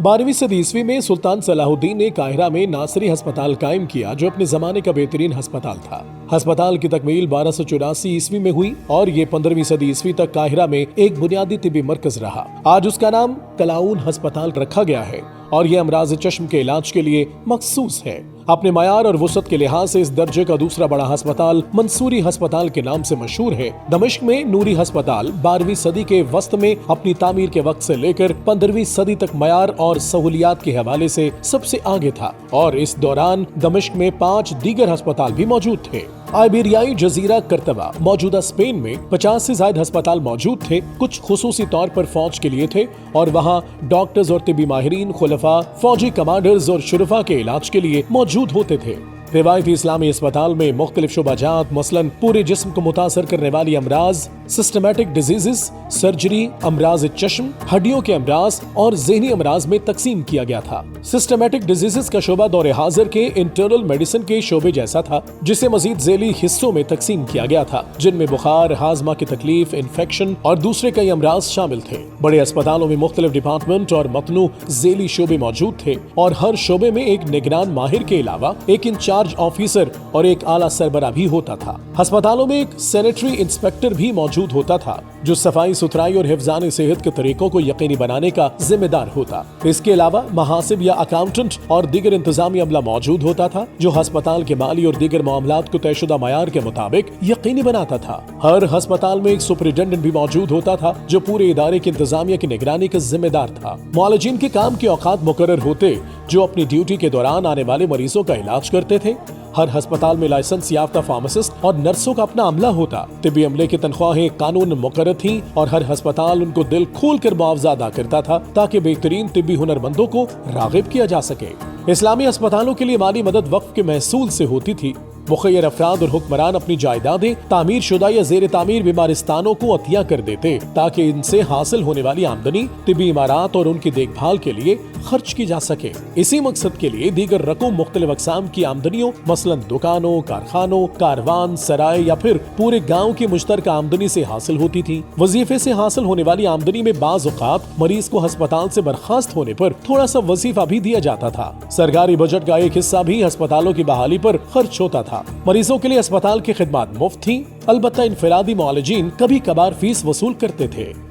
12वीं सदी ईस्वी में सुल्तान सलाहुद्दीन ने काहिरा में नासरी अस्पताल कायम किया, जो अपने जमाने का बेहतरीन अस्पताल था। अस्पताल की तकमील 1284 ईस्वी में हुई और ये 15वीं सदी ईस्वी तक काहिरा में एक बुनियादी तिब्बी मरकज रहा। आज उसका नाम कलाउन अस्पताल रखा गया है और ये अमराज चश्म के इलाज के लिए मखसूस है। अपने मयार और वसअत के लिहाज से इस दर्जे का दूसरा बड़ा अस्पताल मंसूरी अस्पताल के नाम से मशहूर है। दमिश्क में नूरी अस्पताल 12वीं सदी के वस्त में अपनी तामीर के वक्त से लेकर 15वीं सदी तक मयार और सहूलियात के हवाले से सबसे आगे था और इस दौरान दमिश्क में 5 दीगर अस्पताल भी मौजूद थे। आइबेरियाई जजीरा करतबा मौजूदा स्पेन में 50 से ज्यादा अस्पताल मौजूद थे। कुछ खुसूसी तौर पर फौज के लिए थे और वहाँ डॉक्टर्स और तिब्बी माहिरीन, खुलफा, फौजी कमांडर्स और शुरफा के इलाज के लिए मौजूद होते थे। रिवायती इस्लामी अस्पताल में मुख्तलिफ शुबाजात मसलन पूरे जिस्म को मुतासर करने वाली अमराज, सिस्टमैटिक डिजीजेस, सर्जरी, अमराज चश्म, हड्डियों के अमराज और ज़हनी अमराज में तकसीम किया गया था। सिस्टमैटिक डिजीजेस का शोबा दौरे हाजिर के इंटरनल मेडिसिन के शोबे जैसा था, जिसे मजीद झेली हिस्सों में तकसीम किया गया था, जिनमें बुखार, हाजमा की तकलीफ, इन्फेक्शन और दूसरे कई अमराज शामिल थे। बड़े अस्पतालों में मुख्तलिफ डिपार्टमेंट और मतनू झेली शोबे मौजूद थे और हर शोबे में एक निगरान माहिर के अलावा एक इंचार्ज ऑफिसर और एक आला सरबरा भी होता था। अस्पतालों में एक सैनिटरी इंस्पेक्टर भी मौजूद होता था, जो सफाई सुथराई और हिफ्जान सेहत के तरीकों को यकीनी बनाने का जिम्मेदार होता। इसके अलावा महासिब या अकाउंटेंट और दीगर इंतजामी अमला मौजूद होता था, जो अस्पताल के माली और दीगर मामलात को तयशुदा मयार के मुताबिक यकीनी बनाता था। हर अस्पताल में एक सुपरिटेंडेंट भी मौजूद होता था, जो पूरे इदारे की इंतजामिया की निगरानी का जिम्मेदार था। मुआलिजीन के काम के औकात मुकर्रर होते, जो अपनी ड्यूटी के दौरान आने वाले मरीजों का इलाज करते थे। हर अस्पताल में लाइसेंस याफ्ता फार्मासिस्ट और नर्सों का अपना अमला होता। तिब्बी अमले की तनख्वाहें कानून मुकर्रर थीं और हर अस्पताल उनको दिल खोल कर मुआवजा अदा करता था, ताकि बेहतरीन तिब्बी हुनरमंदों को रागिब किया जा सके। इस्लामी अस्पतालों के लिए माली मदद वक्फ के महसूल से होती थी। मुखय्यर अफराद और हुक्मरान अपनी जायदादें तामीर शुदा या जेर तामीर बीमारिस्तानों को अतिया कर देते, ताकि इनसे हासिल होने वाली आमदनी तिब्बी इमारात और उनकी देखभाल के लिए खर्च की जा सके। इसी मकसद के लिए दीगर रकम मुख्तलिफ अक़साम की आमदनियों मसलन दुकानों, कारखानों, कारवान, सराय या फिर पूरे गाँव की मुश्तरका आमदनी से हासिल होती थी। वजीफे से हासिल होने वाली आमदनी में बाज़ औक़ात मरीज को अस्पताल से बर्खास्त होने पर थोड़ा सा वजीफा भी दिया जाता था। सरकारी बजट का एक हिस्सा भी अस्पतालों की बहाली पर खर्च होता था। मरीजों के लिए अस्पताल की खिदमत मुफ्त थी, अलबत्ता इनफरादी मुआलिजीन कभी कभार फीस वसूल करते थे।